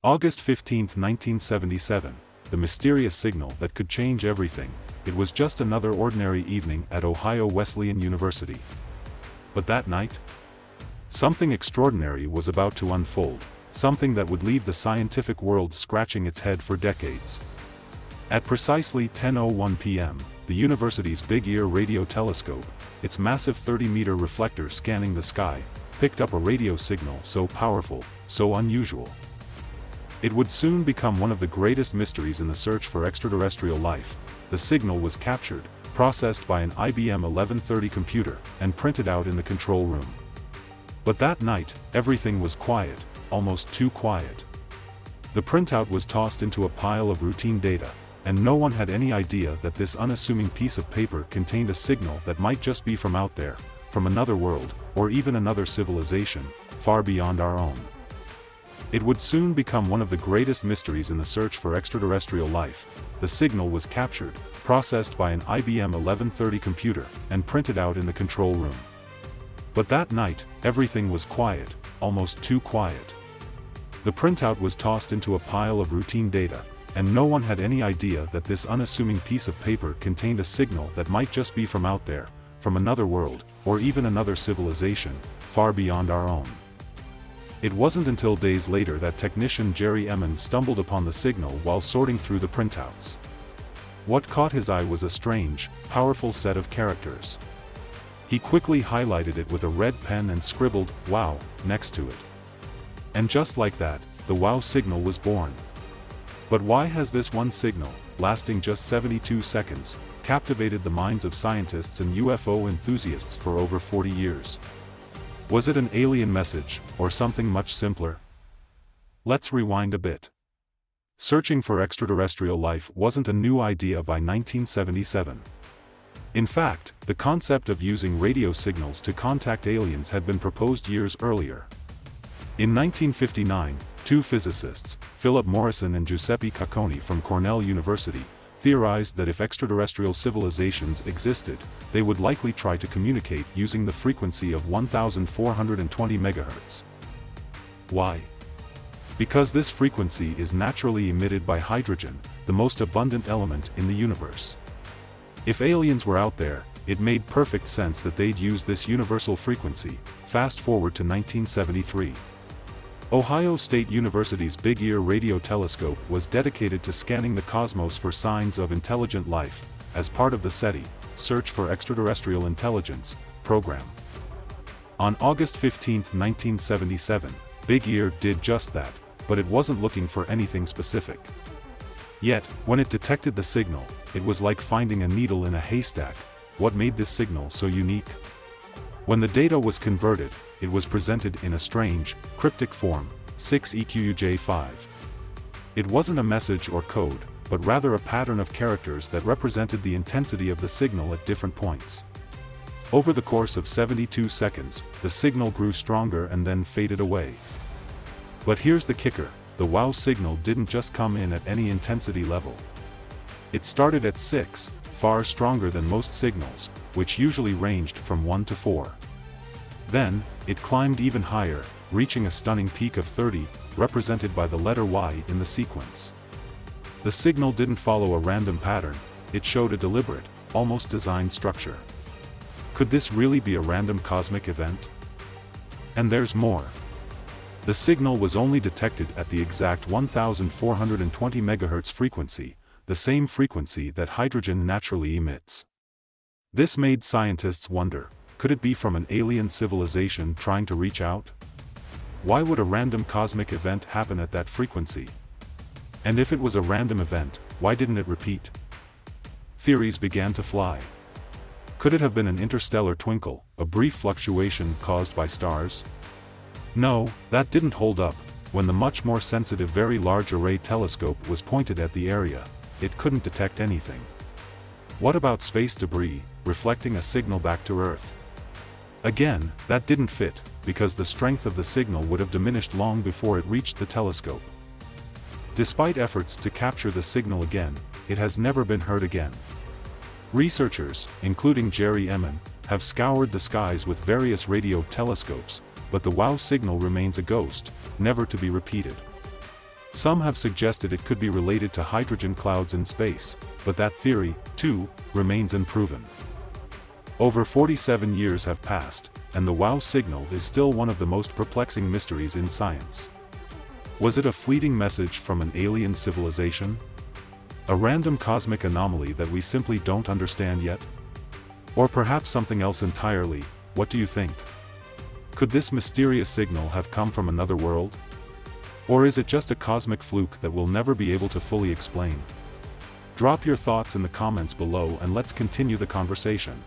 August 15, 1977, the mysterious signal that could change everything. It was just another ordinary evening at Ohio Wesleyan University. But that night, something extraordinary was about to unfold, something that would leave the scientific world scratching its head for decades. At precisely 10:01 p.m., the university's Big Ear radio telescope, its massive 30-meter reflector scanning the sky, picked up a radio signal so powerful, so unusual. It would soon become one of the greatest mysteries in the search for extraterrestrial life. The signal was captured, processed by an IBM 1130 computer, and printed out in the control room. But that night, everything was quiet, almost too quiet. The printout was tossed into a pile of routine data, and no one had any idea that this unassuming piece of paper contained a signal that might just be from out there, from another world, or even another civilization, far beyond our own. It would soon become one of the greatest mysteries in the search for extraterrestrial life. The signal was captured, processed by an IBM 1130 computer, and printed out in the control room. But that night, everything was quiet, almost too quiet. The printout was tossed into a pile of routine data, and no one had any idea that this unassuming piece of paper contained a signal that might just be from out there, from another world, or even another civilization, far beyond our own. It wasn't until days later that technician Jerry Emmon stumbled upon the signal while sorting through the printouts. What caught his eye was a strange, powerful set of characters. He quickly highlighted it with a red pen and scribbled, "Wow," next to it. And just like that, the wow signal was born. But why has this one signal, lasting just 72 seconds, captivated the minds of scientists and UFO enthusiasts for over 40 years? Was it an alien message, or something much simpler? Let's rewind a bit. Searching for extraterrestrial life wasn't a new idea by 1977. In fact, the concept of using radio signals to contact aliens had been proposed years earlier. In 1959, two physicists, Philip Morrison and Giuseppe Cacconi from Cornell University, theorized that if extraterrestrial civilizations existed, they would likely try to communicate using the frequency of 1420 MHz. Why? Because this frequency is naturally emitted by hydrogen, the most abundant element in the universe. If aliens were out there, it made perfect sense that they'd use this universal frequency. Fast forward to 1973. Ohio State University's Big Ear radio telescope was dedicated to scanning the cosmos for signs of intelligent life, as part of the SETI, Search for Extraterrestrial Intelligence, program. On August 15, 1977, Big Ear did just that, but it wasn't looking for anything specific. Yet, when it detected the signal, it was like finding a needle in a haystack. What made this signal so unique? When the data was converted, it was presented in a strange, cryptic form, 6EQUJ5. It wasn't a message or code, but rather a pattern of characters that represented the intensity of the signal at different points. Over the course of 72 seconds, the signal grew stronger and then faded away. But here's the kicker, the wow signal didn't just come in at any intensity level. It started at 6, far stronger than most signals, which usually ranged from 1 to 4. Then, it climbed even higher, reaching a stunning peak of 30, represented by the letter Y in the sequence. The signal didn't follow a random pattern, it showed a deliberate, almost designed structure. Could this really be a random cosmic event? And there's more. The signal was only detected at the exact 1420 MHz frequency, the same frequency that hydrogen naturally emits. This made scientists wonder, could it be from an alien civilization trying to reach out? Why would a random cosmic event happen at that frequency? And if it was a random event, why didn't it repeat? Theories began to fly. Could it have been an interstellar twinkle, a brief fluctuation caused by stars? No, that didn't hold up. When the much more sensitive Very Large Array telescope was pointed at the area, it couldn't detect anything. What about space debris, reflecting a signal back to Earth? Again, that didn't fit, because the strength of the signal would have diminished long before it reached the telescope. Despite efforts to capture the signal again, it has never been heard again. Researchers, including Jerry Emmon, have scoured the skies with various radio telescopes, but the wow signal remains a ghost, never to be repeated. Some have suggested it could be related to hydrogen clouds in space, but that theory, too, remains unproven. Over 47 years have passed, and the WOW signal is still one of the most perplexing mysteries in science. Was it a fleeting message from an alien civilization? A random cosmic anomaly that we simply don't understand yet? Or perhaps something else entirely? What do you think? Could this mysterious signal have come from another world? Or is it just a cosmic fluke that we'll never be able to fully explain? Drop your thoughts in the comments below and let's continue the conversation.